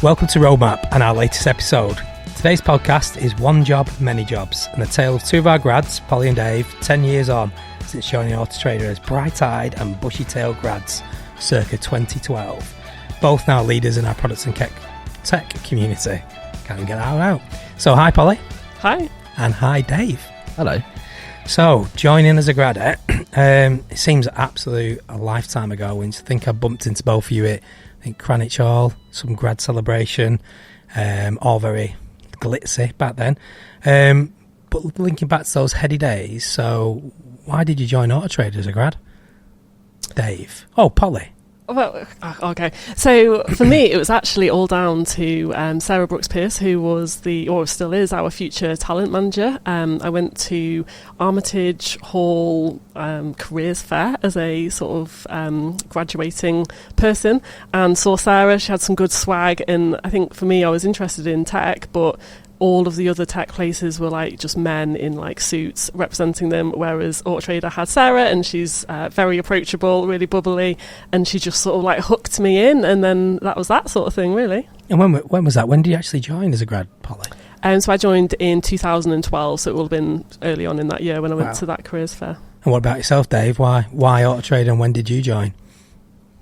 Welcome to Roadmap and our latest episode. Today's podcast is One Job, Many Jobs, and the tale of two of our grads, Polly and Dave, 10 years on since joining Auto Trader as bright-eyed and bushy-tailed grads circa 2012. Both now leaders in our products and tech community. Can't even get that out. So hi Polly. Hi. And hi Dave. Hello. So joining as a grad, it seems absolute a lifetime ago. When you think I bumped into both of you at Cranwich Hall, some grad celebration, all very glitzy back then. But linking back to those heady days, so why did you join Auto Trader as a grad? Dave. Oh, Polly. Well, okay. So for me, it was actually all down to Sarah Brooks-Pierce, who was or still is, our future talent manager. I went to Armitage Hall Careers Fair as a sort of graduating person and saw Sarah. She had some good swag, and I think for me, I was interested in tech, but all of the other tech places were like just men in like suits representing them, whereas Auto Trader had Sarah, and she's very approachable, really bubbly, and she just sort of like hooked me in, and then that was that sort of thing, really. And when was that? When did you actually join as a grad, Polly? So I joined in 2012, so it will have been early on in that year when I went to that careers fair. And what about yourself, Dave? Why Auto Trader, and when did you join?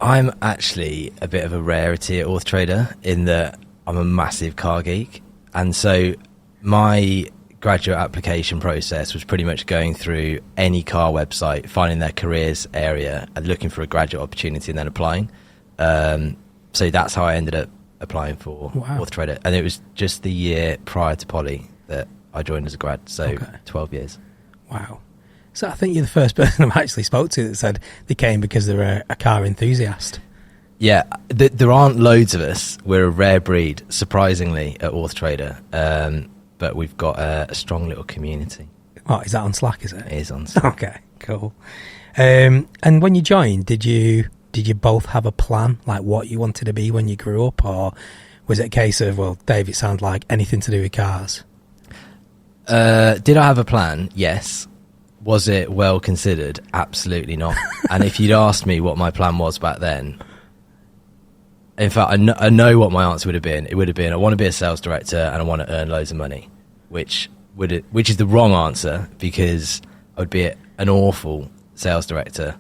I'm actually a bit of a rarity at Auto Trader in that I'm a massive car geek. And so my graduate application process was pretty much going through any car website, finding their careers area and looking for a graduate opportunity and then applying. So that's how I ended up applying for Auto Trader. And it was just the year prior to Poly that I joined as a grad, so 12 years. Wow. So I think you're the first person I've actually spoke to that said they came because they were a car enthusiast. Yeah, there aren't loads of us. We're a rare breed, surprisingly, at Auto Trader, but we've got a strong little community. Oh, is that on Slack, is it? It is on Slack. Okay, cool. And when you joined, did you both have a plan, like what you wanted to be when you grew up, or was it a case of, well, Dave, it sounds like anything to do with cars? Did I have a plan? Yes. Was it well considered? Absolutely not. And if you'd asked me what my plan was back then, in fact, I know what my answer would have been. It would have been, I want to be a sales director and I want to earn loads of money, which is the wrong answer, because I would be an awful sales director,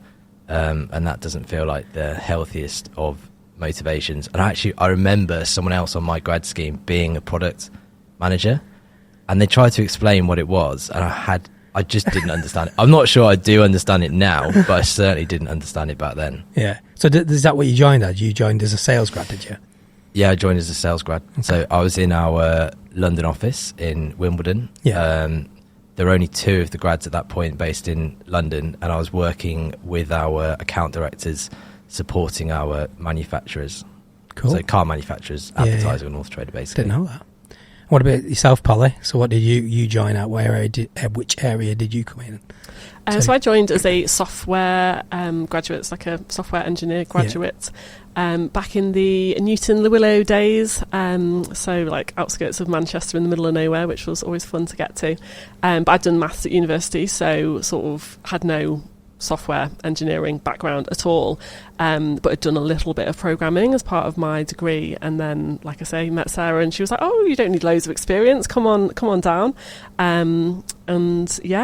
and that doesn't feel like the healthiest of motivations. And I remember someone else on my grad scheme being a product manager, and they tried to explain what it was, and I just didn't understand it. I'm not sure I do understand it now, but I certainly didn't understand it back then. Yeah. So is that what you joined as? You joined as a sales grad, did you? Yeah, I joined as a sales grad. Okay. So I was in our London office in Wimbledon. Yeah. There were only two of the grads at that point based in London, and I was working with our account directors supporting our manufacturers. Cool. So car manufacturers, advertising on Auto Trader, basically. Didn't know that. What about yourself, Polly? So what did you join at? Which area did you come in? So I joined as a software graduate, it's like a software engineer graduate, back in the Newton Le Willow days, so like outskirts of Manchester in the middle of nowhere, which was always fun to get to. But I'd done maths at university, so sort of had no software engineering background at all, but had done a little bit of programming as part of my degree, and then, like I say, met Sarah, and she was like, "Oh, you don't need loads of experience. Come on down."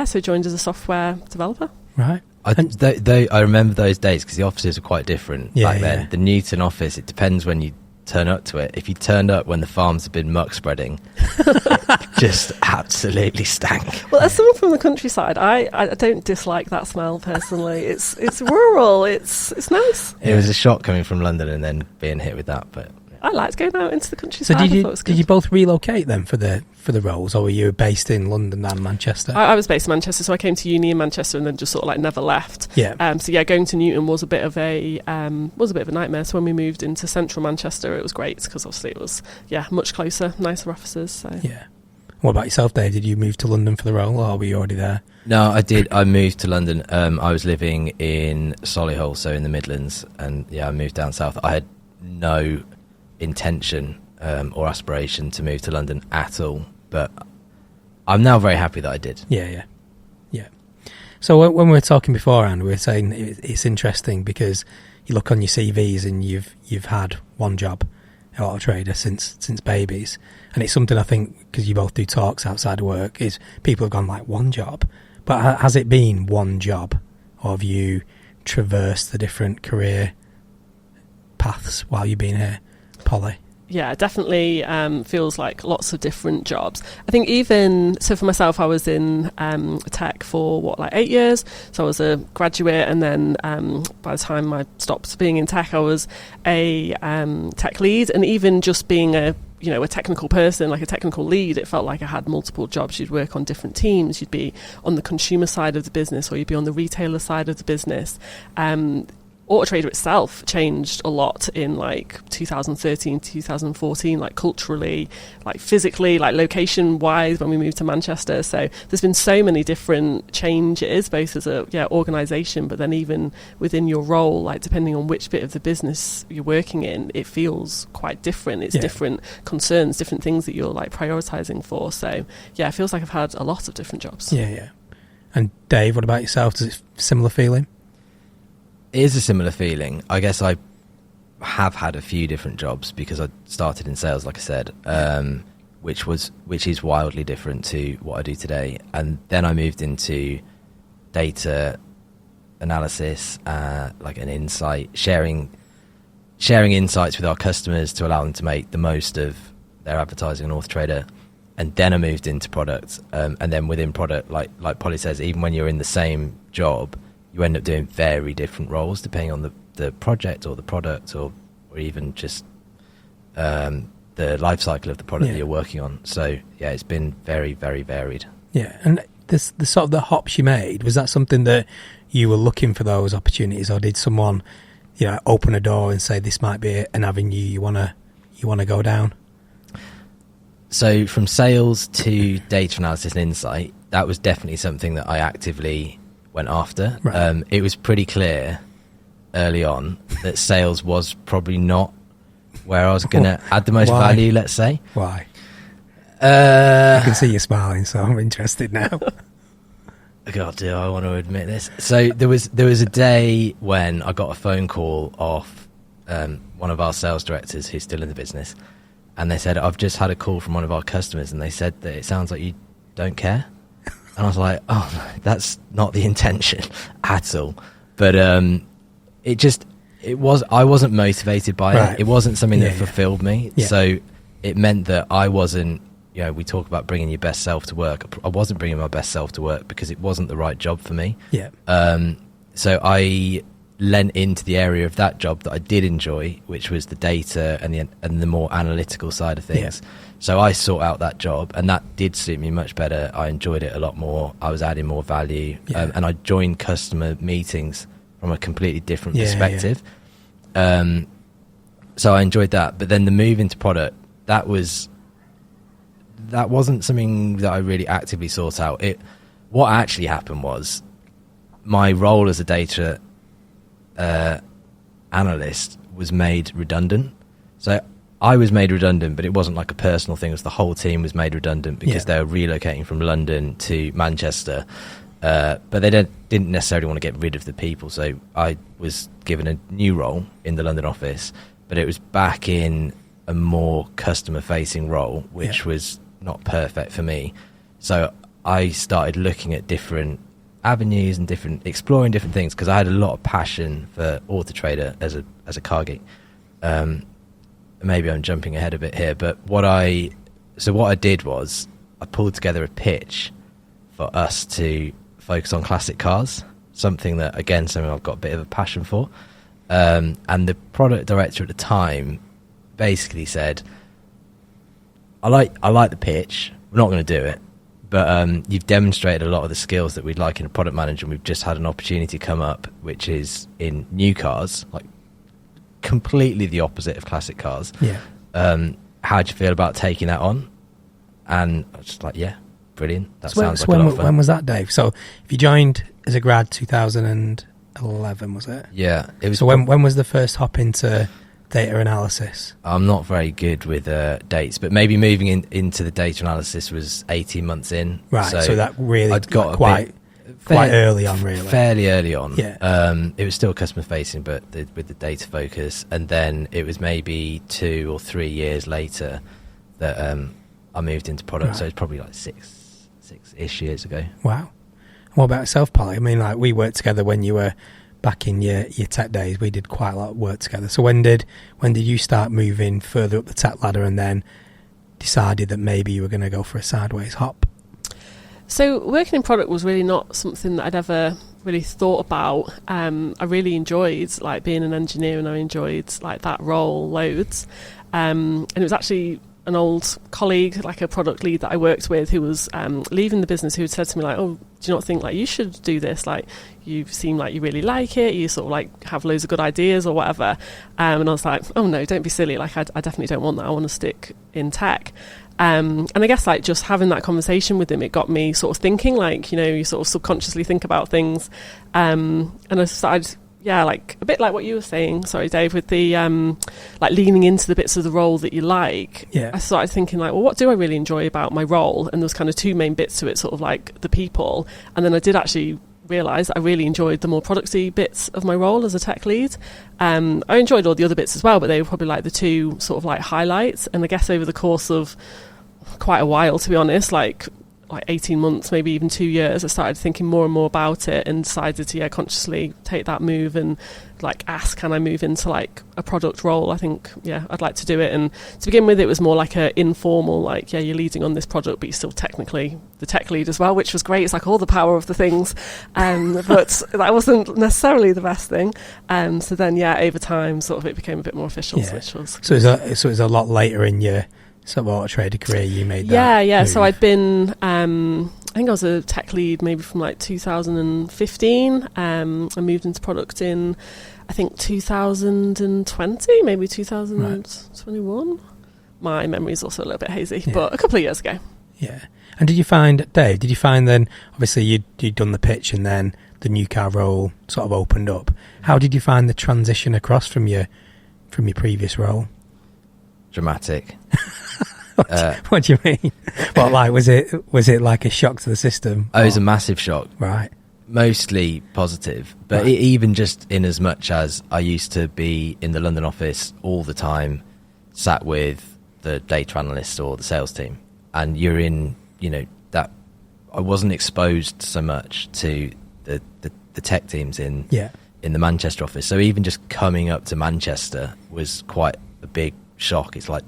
So joined as a software developer. Right. I remember those days because the offices were quite different back then. Yeah. The Newton office, it depends when you turn up to it. If you turned up when the farms had been muck spreading, it just absolutely stank. Well, as someone from the countryside, I don't dislike that smell personally. It's rural. It's nice. It was a shock coming from London and then being hit with that, but I liked going out into the countryside. So did you both relocate then for the roles, or were you based in London and Manchester? I was based in Manchester, so I came to uni in Manchester and then just sort of like never left. Yeah. Going to Newton was a bit of a nightmare. So when we moved into central Manchester, it was great because obviously it was much closer, nicer offices. So. Yeah. What about yourself, Dave? Did you move to London for the role, or were you already there? No, I did. I moved to London. I was living in Solihull, so in the Midlands, and I moved down south. I had no intention or aspiration to move to London at all, but I'm now very happy that I did. Yeah. So when we were talking beforehand, we were saying it's interesting because you look on your CVs and you've had one job, Auto Trader since babies, and it's something I think, because you both do talks outside of work, is people have gone like one job, but has it been one job, or have you traversed the different career paths while you've been here, Polly? Yeah, definitely feels like lots of different jobs. I think even, so for myself, I was in tech for, 8 years? So I was a graduate, and then by the time I stopped being in tech, I was a tech lead. And even just being a technical person, like a technical lead, it felt like I had multiple jobs. You'd work on different teams. You'd be on the consumer side of the business, or you'd be on the retailer side of the business. Auto Trader itself changed a lot in 2013, 2014, culturally, physically, location wise, when we moved to Manchester. So there's been so many different changes, both as a organisation, but then even within your role, depending on which bit of the business you're working in, it feels quite different. It's different concerns, different things that you're prioritising for. So yeah, it feels like I've had a lot of different jobs. Yeah. And Dave, what about yourself? Does it similar feeling? It is a similar feeling. I guess I have had a few different jobs because I started in sales, like I said, which is wildly different to what I do today. And then I moved into data analysis, an insight, sharing insights with our customers to allow them to make the most of their advertising on Auto Trader. And then I moved into product, and then within product, like Polly says, even when you're in the same job, you end up doing very different roles depending on the project or the product, or even just the life cycle of the product that you're working on. So yeah, it's been very, very varied. Yeah, and the sort of the hops you made, was that something that you were looking for those opportunities, or did someone open a door and say this might be an avenue you want to go down? So from sales to data analysis and insight, that was definitely something that I actively went after. Right. It was pretty clear early on that sales was probably not where I was going to add the most value, let's say. Why? I can see you smiling, so I'm interested now. God, do I want to admit this? So there was a day when I got a phone call off one of our sales directors who's still in the business, and they said, I've just had a call from one of our customers, and they said that it sounds like you don't care. And I was like, oh, no, that's not the intention at all. But I wasn't motivated by it. It wasn't something that fulfilled me. Yeah. So it meant that I wasn't, we talk about bringing your best self to work. I wasn't bringing my best self to work because it wasn't the right job for me. Yeah. So I lent into the area of that job that I did enjoy, which was the data and the more analytical side of things. Yeah. So I sought out that job, and that did suit me much better. I enjoyed it a lot more. I was adding more value, and I joined customer meetings from a completely different perspective. Yeah. So I enjoyed that. But then the move into product, that wasn't something that I really actively sought out. What actually happened was my role as a data analyst was made redundant. So I was made redundant, but it wasn't like a personal thing. It was the whole team was made redundant because they were relocating from London to Manchester. But they didn't necessarily want to get rid of the people. So I was given a new role in the London office, but it was back in a more customer-facing role, which was not perfect for me. So I started looking at different avenues and exploring different things, because I had a lot of passion for Auto Trader as a car geek. Maybe I'm jumping ahead a bit here, but what I did was I pulled together a pitch for us to focus on classic cars, something I've got a bit of a passion for. And the product director at the time basically said, I like the pitch, we're not going to do it, but you've demonstrated a lot of the skills that we'd like in a product manager, and we've just had an opportunity come up, which is in new cars, completely the opposite of classic cars. Yeah. How do you feel about taking that on? And I was just like, yeah, brilliant. That sounds like a lot of fun. When was that, Dave? So if you joined as a grad 2011, was it? Yeah. It was. So when was the first hop into data analysis? I'm not very good with dates, but maybe moving into the data analysis was 18 months in. Right, so that really I'd got quite quite early on, really. Fairly early on. Yeah. It was still customer facing, but with the data focus. And then it was maybe 2 or 3 years later that I moved into product. Right. So it's probably like six-ish years ago. Wow. What about yourself, Polly? I mean, like, we worked together when you were back in your tech days. We did quite a lot of work together. So when did you start moving further up the tech ladder and then decided that maybe you were going to go for a sideways hop? So working in product was really not something that I'd ever really thought about. I really enjoyed like being an engineer, and I enjoyed like that role loads. And it was actually an old colleague, like a product lead that I worked with, who was leaving the business, who had said to me like, "Oh, do you not think like you should do this? Like, you seem like you really like it. You sort of like have loads of good ideas or whatever." And I was like, "Oh no, don't be silly. Like, I definitely don't want that. I want to stick in tech." And I guess like just having that conversation with him, it got me sort of thinking, like, you know, you sort of subconsciously think about things. And I started, like a bit like what you were saying, sorry, Dave, with the like leaning into the bits of the role that you like. Yeah. I started thinking like, well, what do I really enjoy about my role? And there was kind of two main bits to it, sort of like the people. And then I did actually realise I really enjoyed the more producty bits of my role as a tech lead. I enjoyed all the other bits as well, but they were probably like the two sort of like highlights. And I guess over the course of quite a while, to be honest, like 18 months, maybe even 2 years, I started thinking more and more about it and decided to consciously take that move and like ask, can I move into like a product role? I think I'd like to do it. And to begin with, it was more like a informal, like you're leading on this product, but you're still technically the tech lead as well, which was great. It's like all the power of the things, but that wasn't necessarily the best thing. So then over time sort of it became a bit more official, which was so it was a lot later in your sort of auto trader career you made that move. So I'd been I think I was a tech lead maybe from like 2015. I moved into product in I think 2020, maybe 2021. Right. My memory is also a little bit hazy, but a couple of years ago. Yeah. And did you find then, obviously you'd done the pitch and then the new car role sort of opened up. How did you find the transition across from your previous role? Dramatic. What do you mean? Well, like, was it like a shock to the system? It was a massive shock. Right. Mostly positive, but right. Even just in as much as I used to be in the London office all the time, sat with the data analysts or the sales team, and you're in, that I wasn't exposed so much to the tech teams in the Manchester office. So even just coming up to Manchester was quite a big shock. It's like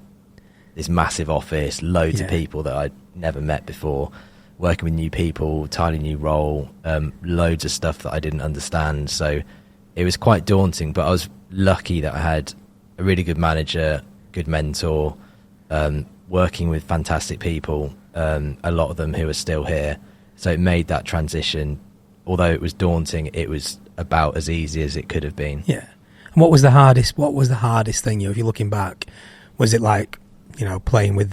this massive office, loads of people that I'd never met before, working with new people, entirely new role, loads of stuff that I didn't understand. So it was quite daunting, but I was lucky that I had a really good manager, good mentor, working with fantastic people, a lot of them who are still here. So it made that transition, although it was daunting, it was about as easy as it could have been. Yeah. And what was the hardest thing, if you're looking back? Was it like, playing with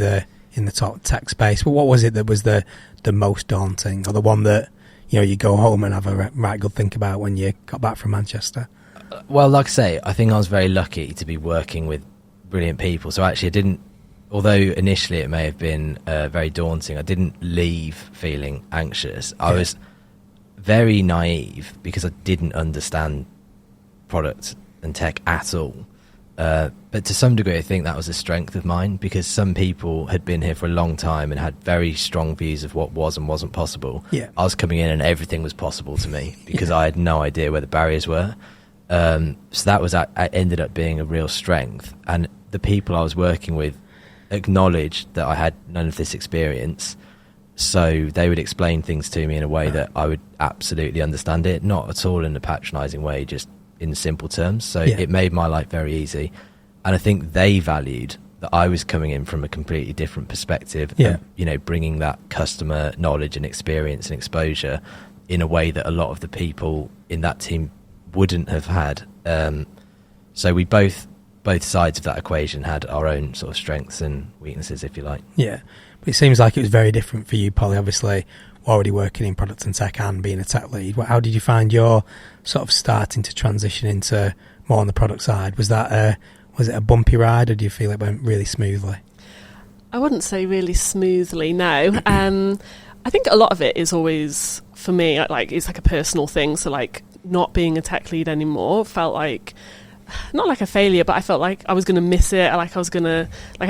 in the top tech space? But what was it that was the most daunting, or the one that, you go home and have a right good think about when you got back from Manchester? Well, like I say, I think I was very lucky to be working with brilliant people. So actually I didn't, although initially it may have been very daunting, I didn't leave feeling anxious. I was very naive because I didn't understand product and tech at all. But to some degree, I think that was a strength of mine, because some people had been here for a long time and had very strong views of what was and wasn't possible. Yeah. I was coming in and everything was possible to me because I had no idea where the barriers were. So that was ended up being a real strength. And the people I was working with acknowledged that I had none of this experience. So they would explain things to me in a way that I would absolutely understand it, not at all in a patronising way, just in simple terms. So it made my life very easy. And I think they valued that I was coming in from a completely different perspective, and, bringing that customer knowledge and experience and exposure in a way that a lot of the people in that team wouldn't have had. So we both sides of that equation had our own sort of strengths and weaknesses, if you like. Yeah. But it seems like it was very different for you, Polly, obviously already working in product and tech and being a tech lead. How did you find your sort of starting to transition into more on the product side? Was it a bumpy ride, or do you feel it went really smoothly? I wouldn't say really smoothly, no. I think a lot of it is always, for me, like it's like a personal thing. So like not being a tech lead anymore felt like, not like a failure, but I felt like I was going to miss it. I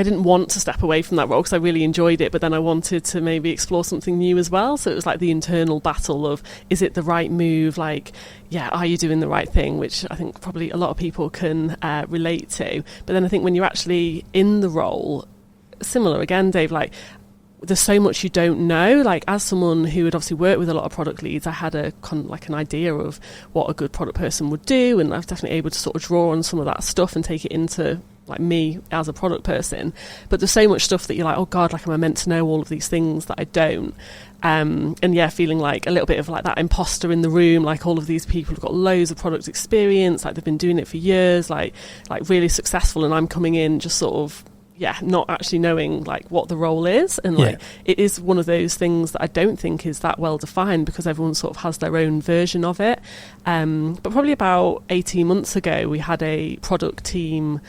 didn't want to step away from that role because I really enjoyed it, but then I wanted to maybe explore something new as well. So it was like the internal battle of, is it the right move? Like, yeah, are you doing the right thing? Which I think probably a lot of people can relate to. But then I think when you're actually in the role, similar again, Dave, like, there's so much you don't know. Like, as someone who had obviously worked with a lot of product leads, I had an idea of what a good product person would do, and I was definitely able to sort of draw on some of that stuff and take it into like me as a product person. But there's so much stuff that you're like, oh god, like, am I meant to know all of these things that I don't? And yeah, feeling like a little bit of like that imposter in the room, like all of these people have got loads of product experience, like they've been doing it for years, like really successful, and I'm coming in just sort of not actually knowing like what the role is. And like it is one of those things that I don't think is that well defined because everyone sort of has their own version of it. But probably about 18 months ago we had a product team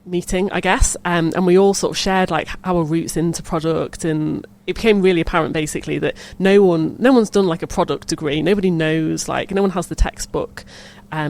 meeting, I guess, and we all sort of shared like our routes into product, and it became really apparent basically that no one's done like a product degree. Nobody knows, like, no one has the textbook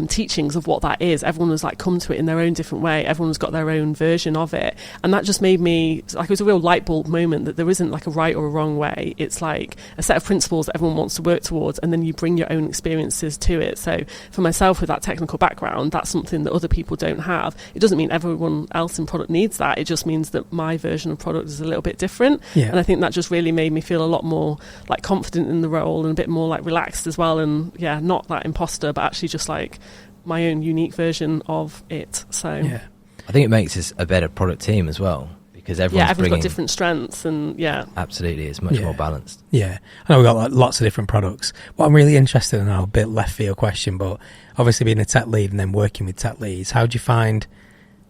teachings of what that is. Everyone has like come to it in their own different way. Everyone's got their own version of it, and that just made me like, it was a real light bulb moment that there isn't like a right or a wrong way. It's like a set of principles that everyone wants to work towards, and then you bring your own experiences to it. So for myself, with that technical background, that's something that other people don't have. It doesn't mean everyone else in product needs that. It just means that my version of product is a little bit different. And I think that just really made me feel a lot more like confident in the role and a bit more like relaxed as well, and not that imposter, but actually just like my own unique version of it. So I think it makes us a better product team as well, because everyone's got different strengths, and absolutely, it's much more balanced. I know we've got like lots of different products. What I'm really interested in now, a bit left field question, but obviously being a tech lead and then working with tech leads, how do you find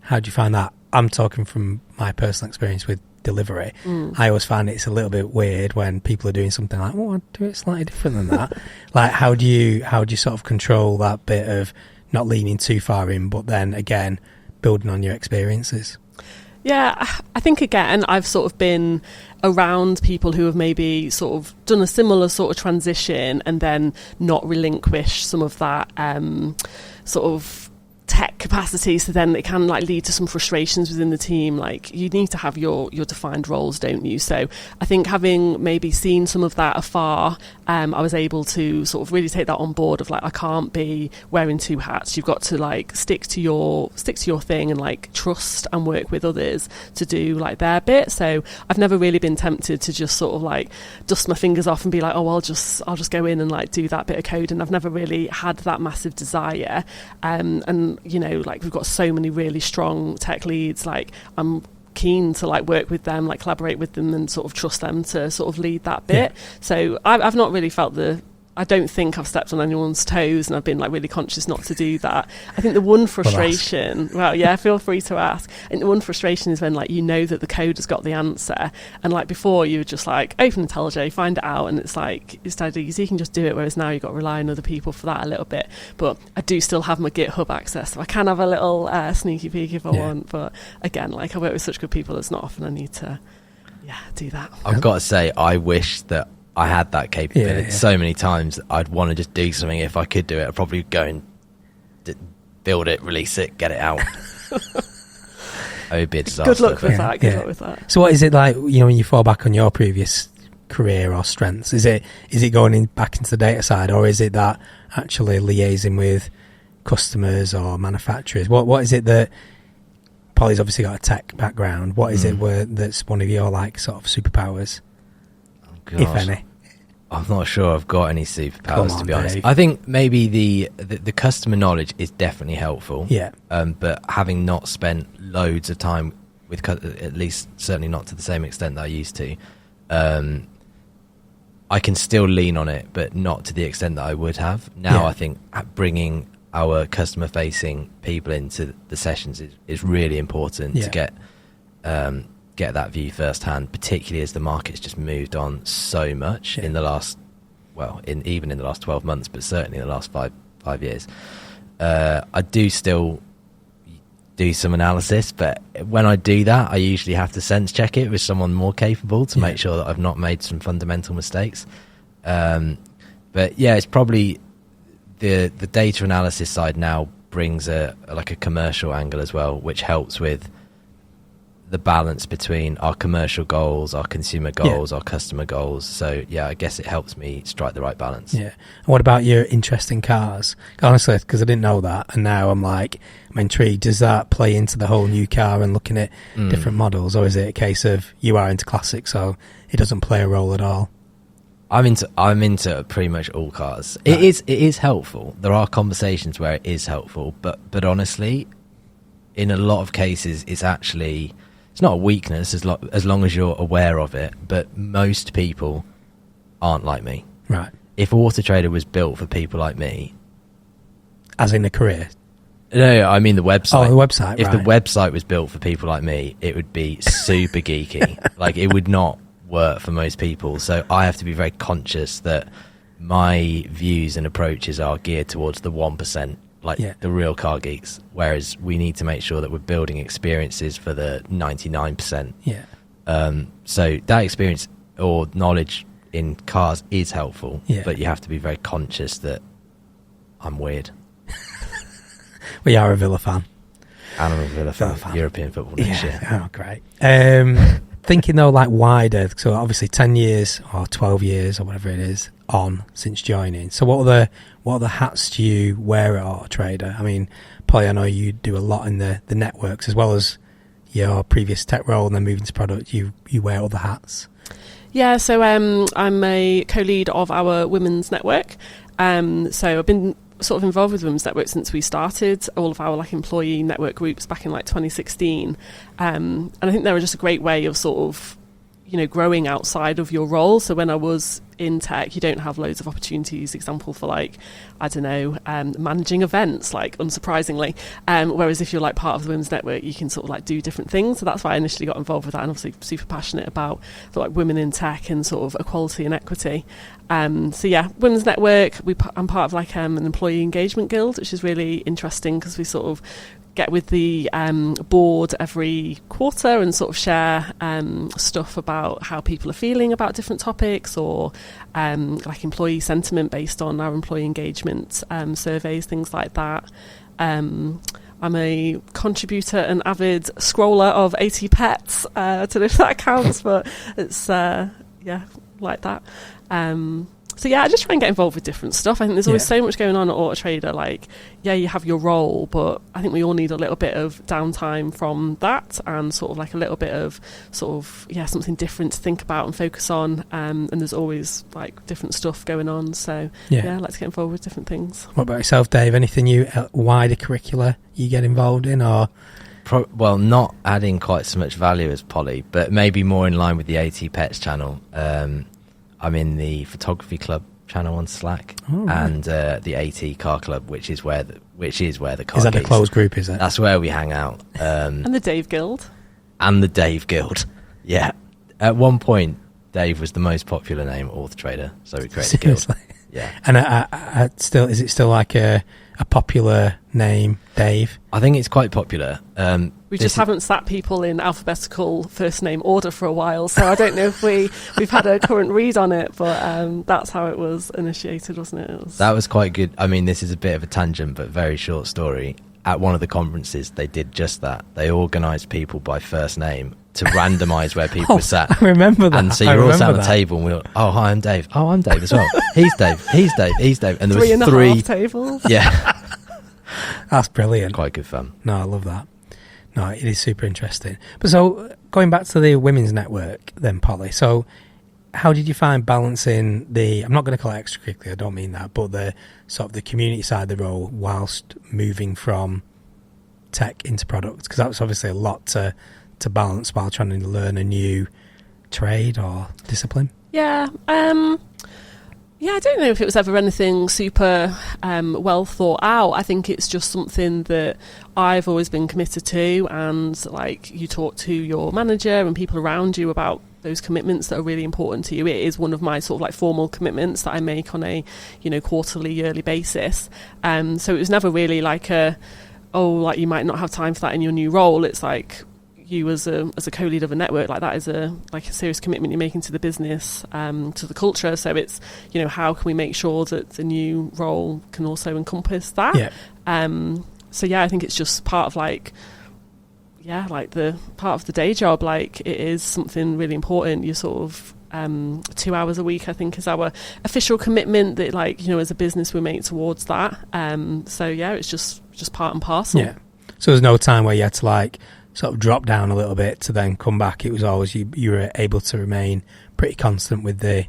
that? I'm talking from my personal experience with delivery. I always find it's a little bit weird when people are doing something like, oh, I'd do it slightly different than that. Like, how do you sort of control that bit of not leaning too far in, but then again building on your experiences? I think again I've sort of been around people who have maybe sort of done a similar sort of transition and then not relinquish some of that sort of tech capacity, so then it can like lead to some frustrations within the team. Like, you need to have your defined roles, don't you? So I think having maybe seen some of that afar, I was able to sort of really take that on board of like, I can't be wearing two hats. You've got to like stick to your thing and like trust and work with others to do like their bit. So I've never really been tempted to just sort of like dust my fingers off and be like, oh, I'll just go in and like do that bit of code. And I've never really had that massive desire. And you know, like, we've got so many really strong tech leads, like I'm keen to like work with them, like collaborate with them and sort of trust them to sort of lead that bit. So I've not really felt I don't think I've stepped on anyone's toes, and I've been like really conscious not to do that. I think the one frustration, feel free to ask. I think the one frustration is when like, you know that the code has got the answer, and like before you were just like open IntelliJ, find it out, and it's like, it's dead easy, you can just do it, whereas now you've got to rely on other people for that a little bit. But I do still have my GitHub access, so I can have a little sneaky peek if I want. But again, like, I work with such good people, it's not often I need to do that. I've got to say, I wish that I had that capability. So many times I'd want to just do something. If I could do it, I'd probably go and build it, release it, get it out. It would be a disaster. Good luck with that. Good luck with that. So what is it like, you know, when you fall back on your previous career or strengths? Is it going back into the data side, or is it that actually liaising with customers or manufacturers? What is it that Polly's obviously got a tech background? What is it that's one of your like sort of superpowers? Gosh, if any? I'm not sure I've got any superpowers, to be honest. Dave. I think maybe the customer knowledge is definitely helpful. But having not spent loads of time with, at least certainly not to the same extent that I used to, I can still lean on it, but not to the extent that I would have. Now I think bringing our customer facing people into the sessions is really important to get that view firsthand, particularly as the market's just moved on so much in the last, even in the last 12 months, but certainly in the last five years. I do still do some analysis, but when I do that, I usually have to sense check it with someone more capable to make sure that I've not made some fundamental mistakes. But yeah, it's probably the data analysis side now brings a commercial angle as well, which helps with the balance between our commercial goals, our consumer goals, our customer goals. So yeah, I guess it helps me strike the right balance. Yeah. And what about your interest in cars? Honestly, because I didn't know that, and now I'm intrigued. Does that play into the whole new car and looking at different models, or is it a case of you are into classics, so it doesn't play a role at all? I'm into pretty much all cars. Right. It is helpful. There are conversations where it is helpful, but honestly, in a lot of cases, it's not a weakness as long as you're aware of it. But most people aren't like me. Right. If Auto Trader was built for people like me, as in a career. No, I mean the website. Oh, the website. If the website was built for people like me, it would be super geeky. It would not work for most people. So I have to be very conscious that my views and approaches are geared towards the 1%, the real car geeks, whereas we need to make sure that we're building experiences for the 99%. Yeah. So that experience or knowledge in cars is helpful, but you have to be very conscious that I'm weird. We are a Villa fan. And I'm a Villa fan. European football next year. Oh, great. Thinking though, wider, so obviously 10 years or 12 years or whatever it is on since joining. So what are the hats do you wear at Auto Trader? I mean, Polly, I know you do a lot in the networks as well as your previous tech role, and then moving to product, you wear other hats. Yeah, so I'm a co-lead of our women's network. So I've been sort of involved with Women's Network since we started all of our employee network groups back in 2016, and I think they were just a great way of sort of growing outside of your role. So when I was in tech, you don't have loads of opportunities, example for managing events, unsurprisingly, whereas if you're part of the Women's Network, you can sort of do different things. So that's why I initially got involved with that, and obviously super passionate about women in tech and sort of equality and equity. So yeah, Women's Network, I'm part of an employee engagement guild, which is really interesting because we sort of get with the board every quarter and sort of share stuff about how people are feeling about different topics, or employee sentiment based on our employee engagement surveys, things like that. I'm a contributor and avid scroller of AT Pets. I don't know if that counts, but it's like that. So yeah, I just try and get involved with different stuff. I think there's always so much going on at Auto Trader. You have your role, but I think we all need a little bit of downtime from that, and sort of a little bit of something different to think about and focus on. And there's always different stuff going on. So let's get involved with different things. What about yourself, Dave? Anything wider curricula you get involved in, or? Well, not adding quite so much value as Polly, but maybe more in line with the AT Pets channel. I'm in the photography club channel on Slack, and the AT Car Club, which is where the car. Is that a closed group? Is it? That's where we hang out. And the Dave Guild. And the Dave Guild. Yeah. At one point, Dave was the most popular name at Auto Trader, so we created a guild. Yeah. And is it still a popular name, Dave? I think it's quite popular. We just haven't sat people in alphabetical first name order for a while, so I don't know if we've had a current read on it, but that's how it was initiated, wasn't it? That was quite good. I mean, this is a bit of a tangent, but very short story. At one of the conferences, they did just that. They organised people by first name to randomise where people were sat. I remember that. And so you're all sat at the table, and we were, oh, hi, I'm Dave. Oh, I'm Dave as well. He's Dave. He's Dave. He's Dave. And there was 3.5 tables. Yeah. That's brilliant. Quite good fun. No, I love that. No, it is super interesting. But so, going back to the women's network then, Polly, so how did you find balancing I'm not going to call it extracurricular, I don't mean that, but the sort of the community side of the role whilst moving from tech into product? Because that was obviously a lot to balance while trying to learn a new trade or discipline. Yeah. I don't know if it was ever anything super well thought out. I think it's just something that I've always been committed to, and you talk to your manager and people around you about those commitments that are really important to you. It is one of my sort of formal commitments that I make on a quarterly, yearly basis. So it was never really oh, like you might not have time for that in your new role. It's like you as a co-lead of a network, like that is a serious commitment you're making to the business, to the culture. So it's, how can we make sure that the new role can also encompass that? So I think it's just part of the part of the day job. Like it is something really important. You're sort of 2 hours a week, I think, is our official commitment that, as a business we make towards that. It's just part and parcel. Yeah. So there's no time where you had to sort of drop down a little bit to then come back. It was always you were able to remain pretty constant with the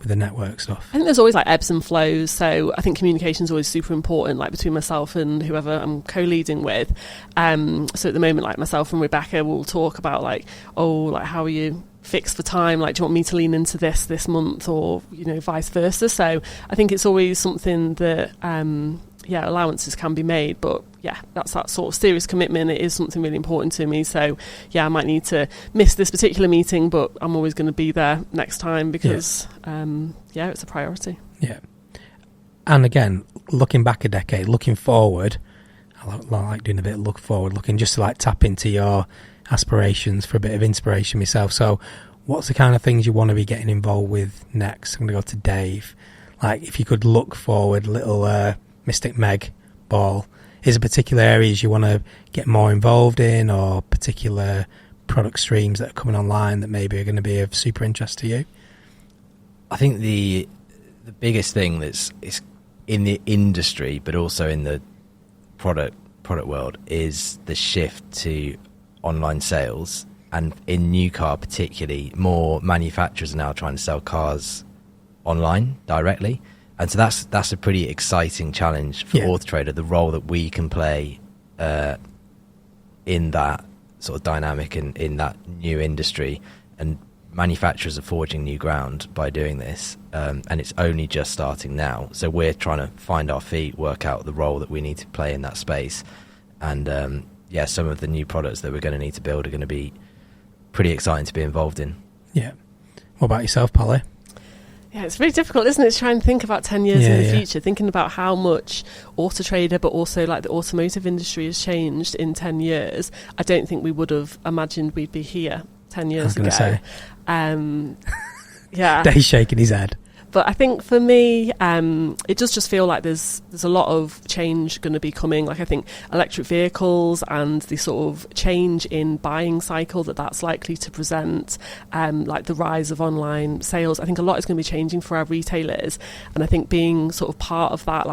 network stuff. I think there's always ebbs and flows. So I think communication is always super important, between myself and whoever I'm co-leading with. So at the moment, myself and Rebecca will talk about how are you fixed for time? Do you want me to lean into this month, or vice versa? So I think it's always something that allowances can be made, but that's that sort of serious commitment. It is something really important to me. So I might need to miss this particular meeting, but I'm always going to be there next time because it's a priority. Yeah. And again, looking back a decade, looking forward, I like doing a bit of look forward looking, just to tap into your aspirations for a bit of inspiration myself. So what's the kind of things you want to be getting involved with next? I'm going to go to Dave. If you could look forward, little Mystic Meg ball, is there particular areas you want to get more involved in, or particular product streams that are coming online that maybe are going to be of super interest to you? I think the biggest thing is in the industry, but also in the product world, is the shift to online sales. And in new car particularly, more manufacturers are now trying to sell cars online directly. And so that's a pretty exciting challenge for Auto Trader, the role that we can play in that sort of dynamic and in that new industry. And manufacturers are forging new ground by doing this, and it's only just starting now. So we're trying to find our feet, work out the role that we need to play in that space. And some of the new products that we're going to need to build are going to be pretty exciting to be involved in. Yeah. What about yourself, Polly? Yeah, it's really difficult, isn't it, to try and think about 10 years in the future, thinking about how much Auto Trader, but also the automotive industry has changed in 10 years. I don't think we would have imagined we'd be here 10 years ago. Say. Yeah. Dave's shaking his head. But I think for me, it does just feel like there's a lot of change going to be coming. I think electric vehicles and the sort of change in buying cycle that's likely to present, the rise of online sales. I think a lot is going to be changing for our retailers. And I think being sort of part of that,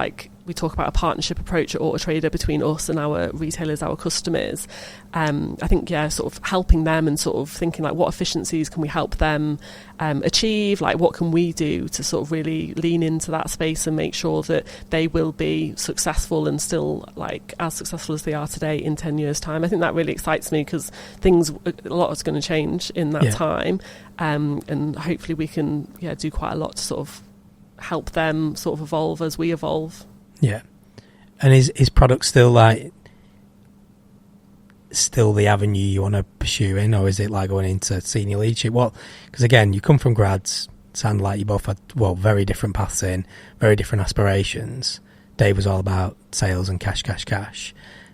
we talk about a partnership approach at Auto Trader between us and our retailers, our customers. I think, sort of helping them and sort of thinking what efficiencies can we help them achieve? What can we do to sort of really lean into that space and make sure that they will be successful and still as successful as they are today in 10 years' time? I think that really excites me because a lot is going to change in that time. And hopefully we can do quite a lot to sort of help them sort of evolve as we evolve. Yeah. And is product still the avenue you want to pursue in, or is it going into senior leadership? Well, because again, you come from grads, sound like you both had very different paths in, very different aspirations. Dave was all about sales and cash,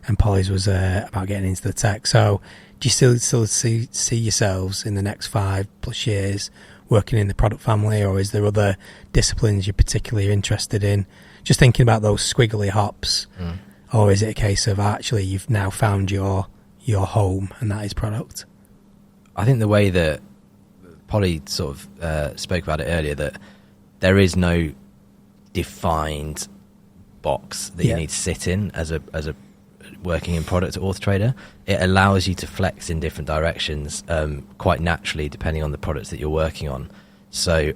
and Polly's was about getting into the tech. So do you still see yourselves in the next 5+ years working in the product family, or is there other disciplines you're particularly interested in? Just thinking about those squiggly hops, or is it a case of actually you've now found your home and that is product? I think the way that Polly sort of spoke about it earlier, that there is no defined box that you need to sit in as a working in product at Auto Trader. It allows you to flex in different directions quite naturally depending on the products that you're working on. So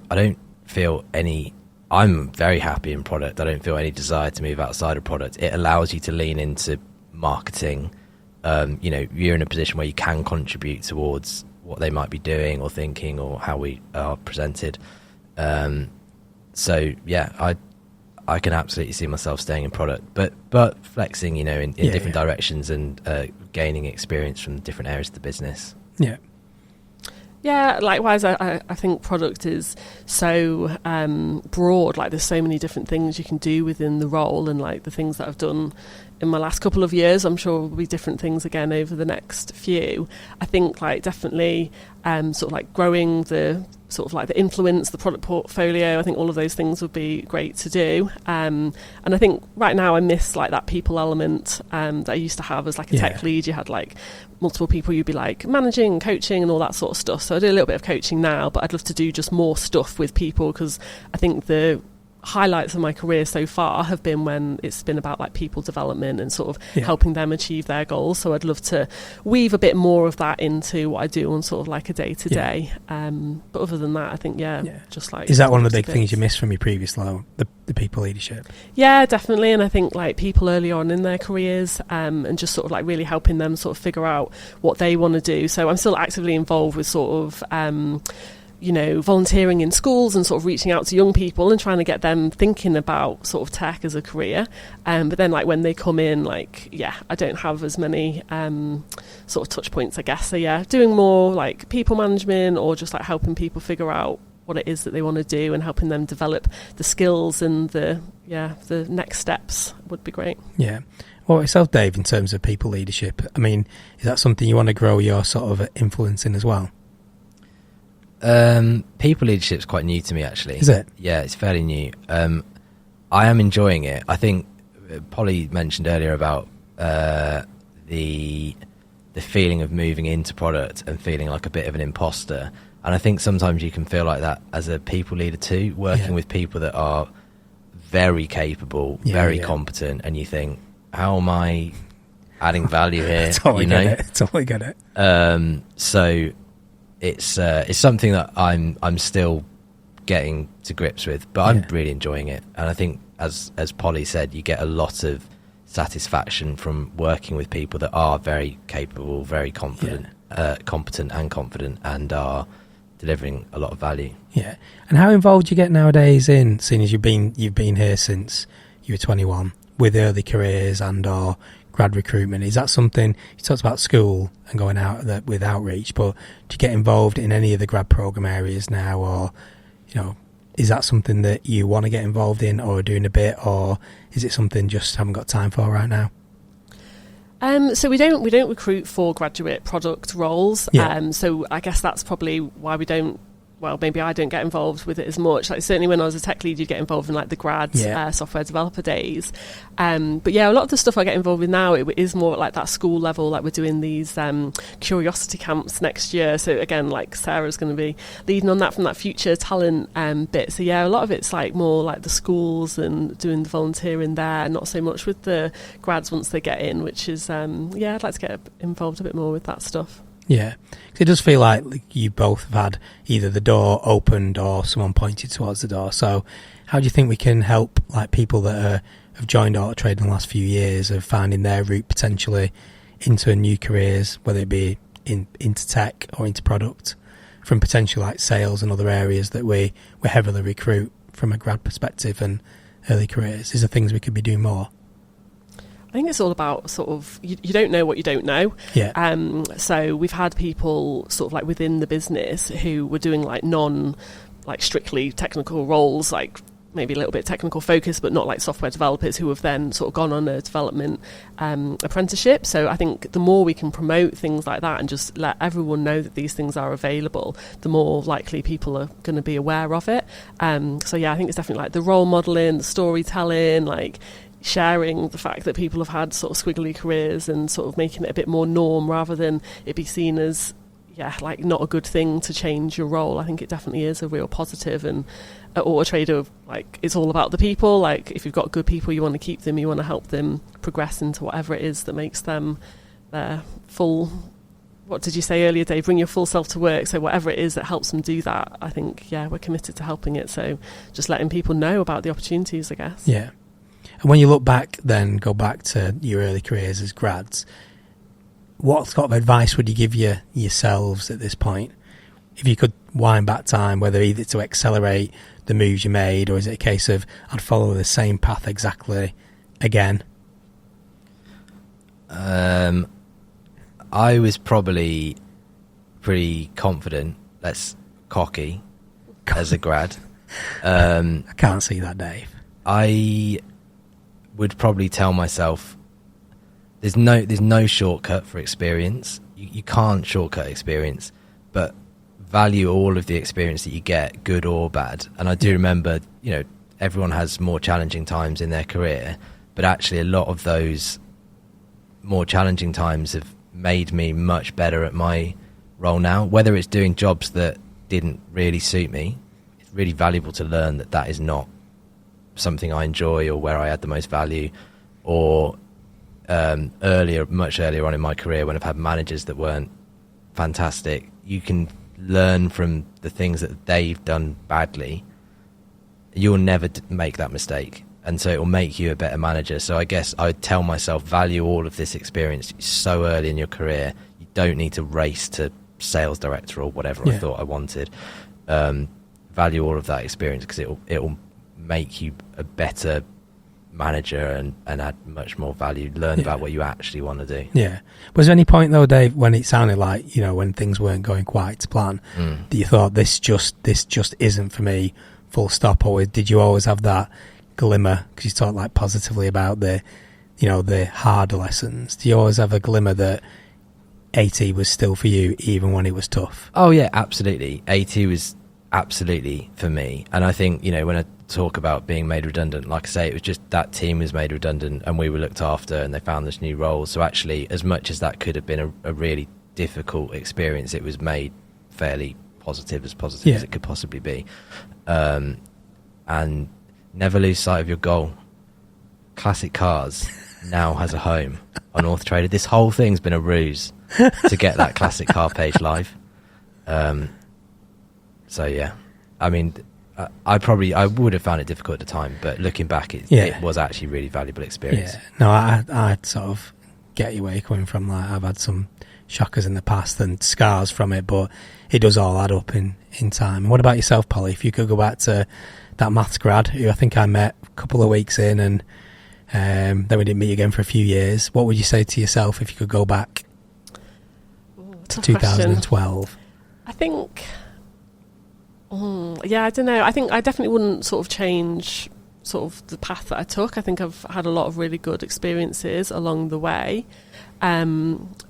I'm very happy in product. I don't feel any desire to move outside of product. It allows you to lean into marketing. You're in a position where you can contribute towards what they might be doing or thinking or how we are presented. I can absolutely see myself staying in product, but flexing, in different directions and gaining experience from different areas of the business. Yeah. Yeah, likewise, I think product is so broad. There's so many different things you can do within the role, and the things that I've done in my last couple of years. I'm sure will be different things again over the next few. I think like definitely sort of like growing the sort of like the influence, the product portfolio. I think all of those things would be great to do. And I think right now I miss like that people element that I used to have as like a tech lead. You had like multiple people you'd be like managing and coaching and all that sort of stuff. So I do a little bit of coaching now, but I'd love to do just more stuff with people, because I think the highlights of my career so far have been when it's been about like people development and sort of helping them achieve their goals. So I'd love to weave a bit more of that into what I do on sort of like a day to day. But other than that, I think just like, is that one of the big things you miss from your previous role, the people leadership? Yeah, definitely. And I think like people early on in their careers and just sort of like really helping them sort of figure out what they want to do. So I'm still actively involved with sort of volunteering in schools and sort of reaching out to young people and trying to get them thinking about sort of tech as a career. But then like when they come in, like, I don't have as many sort of touch points, I guess. So doing more like people management or just like helping people figure out what it is that they want to do and helping them develop the skills and the next steps would be great. Yeah. Well, yourself, Dave, in terms of people leadership, I mean, is that something you want to grow your sort of influence in as well? People leadership is quite new to me, actually. Is it? Yeah, it's fairly new. I am enjoying it. I think Polly mentioned earlier about the feeling of moving into product and feeling like a bit of an imposter. And I think sometimes you can feel like that as a people leader too, working with people that are very capable, very competent, and you think, how am I adding value here? Totally get it. So it's something that I'm still getting to grips with, but I'm really enjoying it. And I think, as Polly said, you get a lot of satisfaction from working with people that are very capable, very competent and confident, and are delivering a lot of value. Yeah. And how involved do you get nowadays in, seeing as you've been here since you were 21, with early careers and or grad recruitment? Is that something, you talked about school and going out with outreach, but do you get involved in any of the grad program areas now, or is that something that you want to get involved in or are doing a bit, or is it something just haven't got time for right now? So we don't recruit for graduate product roles. So I guess that's probably why we don't. Well, maybe I don't get involved with it as much. Like certainly when I was a tech lead, you'd get involved in like the grad software developer days. But a lot of the stuff I get involved with now, it is more at like that school level. Like we're doing these curiosity camps next year. So again, like Sarah's going to be leading on that from that future talent bit. So a lot of it's like more like the schools and doing the volunteering there, not so much with the grads once they get in, which is, I'd like to get involved a bit more with that stuff. Yeah, because it does feel like you both have had either the door opened or someone pointed towards the door. So how do you think we can help like people that have joined Auto Trade in the last few years of finding their route potentially into new careers, whether it be into tech or into product, from potential like sales and other areas that we heavily recruit from a grad perspective and early careers? Is there things we could be doing more? I think it's all about sort of, you don't know what you don't know. Yeah. So we've had people sort of like within the business who were doing like strictly technical roles, like maybe a little bit technical focus, but not like software developers, who have then sort of gone on a development apprenticeship. So I think the more we can promote things like that and just let everyone know that these things are available, the more likely people are going to be aware of it. I think it's definitely like the role modelling, the storytelling, like sharing the fact that people have had sort of squiggly careers and sort of making it a bit more norm rather than it be seen as like not a good thing to change your role. I think it definitely is a real positive, and at Auto Trader, like it's all about the people. Like if you've got good people, you want to keep them, you want to help them progress into whatever it is that makes them their full, what did you say earlier, Dave, bring your full self to work. So whatever it is that helps them do that, I think we're committed to helping it. So just letting people know about the opportunities, I guess. Yeah. And when you look back, then go back to your early careers as grads, what sort of advice would you give yourselves at this point? If you could wind back time, whether either to accelerate the moves you made, or is it a case of I'd follow the same path exactly again? I was probably pretty confident, cocky, as a grad. I can't see that, Dave. I would probably tell myself there's no shortcut for experience. You can't shortcut experience, but value all of the experience that you get, good or bad. And I do remember, everyone has more challenging times in their career, but actually a lot of those more challenging times have made me much better at my role now. Whether it's doing jobs that didn't really suit me, it's really valuable to learn that is not something I enjoy or where I add the most value. Or much earlier on in my career, when I've had managers that weren't fantastic, you can learn from the things that they've done badly. You'll never make that mistake, and so it will make you a better manager. So I guess I would tell myself, value all of this experience so early in your career. You don't need to race to sales director or whatever I thought I wanted. Value all of that experience, because it'll make you a better manager and add much more value. Learn about what you actually want to do. Yeah. Was there any point though, Dave, when it sounded like, when things weren't going quite to plan, that you thought this just isn't for me, full stop? Or did you always have that glimmer, because you talk like positively about the harder lessons? Do you always have a glimmer that AT was still for you even when it was tough? Oh yeah, absolutely. AT was absolutely for me. And I think, when I talk about being made redundant, like I say, it was just that team was made redundant and we were looked after and they found this new role. So actually, as much as that could have been a really difficult experience, it was made fairly positive as it could possibly be. And never lose sight of your goal. Classic Cars now has a home on Auth Trader. This whole thing's been a ruse to get that Classic Car page live. So yeah, I mean, I would have found it difficult at the time, but looking back, it was actually a really valuable experience. Yeah, no, I sort of get you where you're coming from. Like, I've had some shockers in the past and scars from it, but it does all add up in time. And what about yourself, Polly? If you could go back to that maths grad who I think I met a couple of weeks in, and then we didn't meet again for a few years, what would you say to yourself if you could go back to 2012? Question. I think... I don't know. I think I definitely wouldn't sort of change sort of the path that I took. I think I've had a lot of really good experiences along the way. I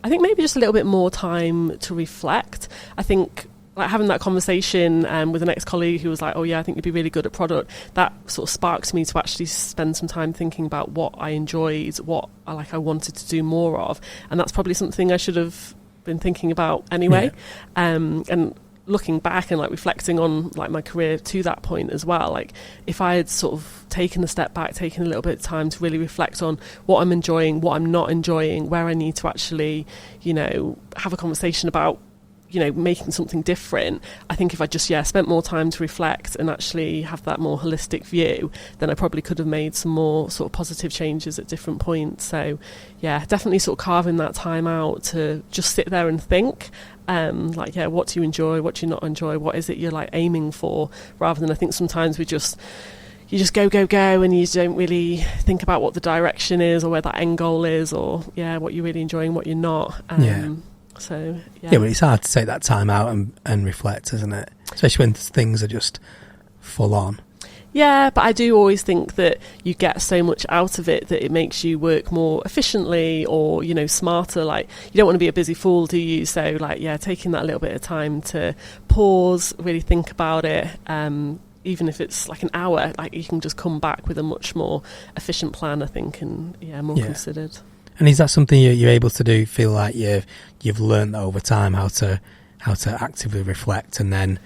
think maybe just a little bit more time to reflect. I think like having that conversation with an ex-colleague who was like, oh yeah, I think you'd be really good at product, that sort of sparked me to actually spend some time thinking about what I enjoyed, what I wanted to do more of. And that's probably something I should have been thinking about anyway. And looking back and like reflecting on like my career to that point as well, like if I had sort of taken a step back, taken a little bit of time to really reflect on what I'm enjoying, what I'm not enjoying, where I need to actually, have a conversation about, making something different. I think if I just, spent more time to reflect and actually have that more holistic view, then I probably could have made some more sort of positive changes at different points. So definitely sort of carving that time out to just sit there and think. What do you enjoy, what do you not enjoy, what is it you're like aiming for, rather than I think sometimes you just go and you don't really think about what the direction is or where that end goal is, or what you're really enjoying, what you're not. So but it's hard to take that time out and reflect, isn't it? Especially when things are just full on. Yeah, but I do always think that you get so much out of it that it makes you work more efficiently or, smarter. Like, you don't want to be a busy fool, do you? So, taking that little bit of time to pause, really think about it, even if it's like an hour, like you can just come back with a much more efficient plan, I think, and more considered. And is that something you're able to do? Feel like you've learned over time how to actively reflect and then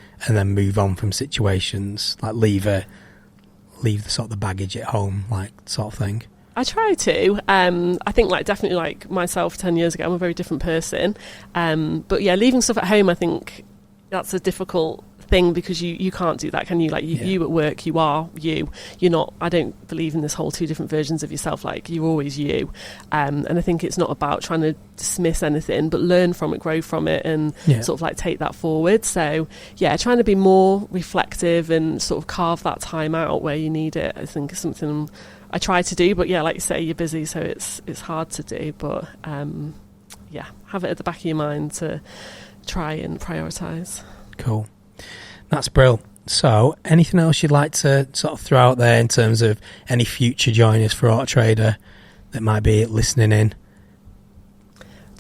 move on from situations, like leave the sort of the baggage at home, like sort of thing? I try to. I think definitely like myself 10 years ago, I'm a very different person. But leaving stuff at home, I think that's a difficult thing because you can't do that, can you? Like you at work, you are you. You're not. I don't believe in this whole two different versions of yourself. Like you're always you. And I think it's not about trying to dismiss anything, but learn from it, grow from it, and sort of like take that forward. So trying to be more reflective and sort of carve that time out where you need it, I think is something I try to do. But like you say, you're busy, so it's hard to do. But have it at the back of your mind to try and prioritise. Cool. That's brilliant. So, anything else you'd like to sort of throw out there in terms of any future joiners for Auth Trader that might be listening in?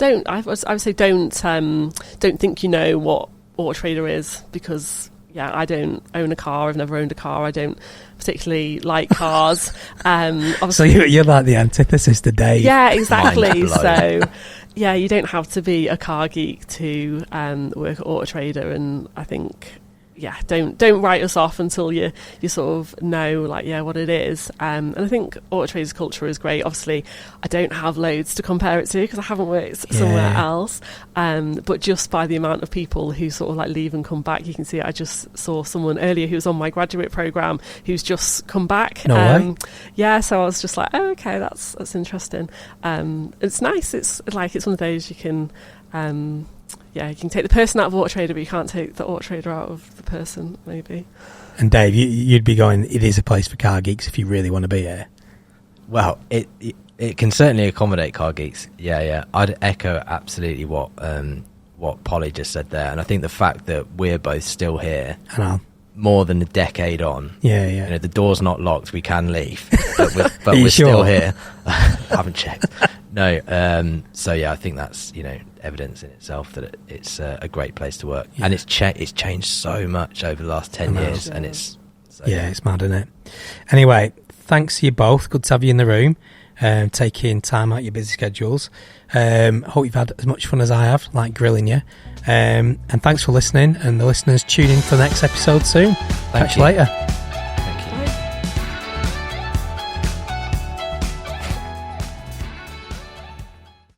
I would say don't think you know what Auto Trader is, because I don't own a car. I've never owned a car. I don't particularly like cars. So you're like the antithesis to Dave. Yeah, exactly. So you don't have to be a car geek to work at Auto Trader, and I think don't write us off until you sort of know what it is. And I think Auto Trader's culture is great. Obviously, I don't have loads to compare it to because I haven't worked somewhere else. But just by the amount of people who sort of leave and come back, you can see. I just saw someone earlier who was on my graduate program who's just come back. No way. Yeah, so I was just like, oh, okay, that's interesting. It's nice. It's it's one of those you can. You can take the person out of Auto Trader, but you can't take the Auto Trader out of the person, maybe. And Dave, you'd be going, it is a place for car geeks if you really want to be here. Well, it can certainly accommodate car geeks. Yeah. I'd echo absolutely what Polly just said there. And I think the fact that we're both still here, more than a decade on, the door's not locked, we can leave, but we're still here. I haven't checked. No, so I think that's evidence in itself that it's a great place to work, and it's changed so much over the last 10 years, and it's it's mad, isn't it? Anyway, thanks to you both. Good to have you in the room, taking time out of your busy schedules. Hope you've had as much fun as I have, grilling you. And thanks for listening, and the listeners tune in for the next episode soon. Catch you later.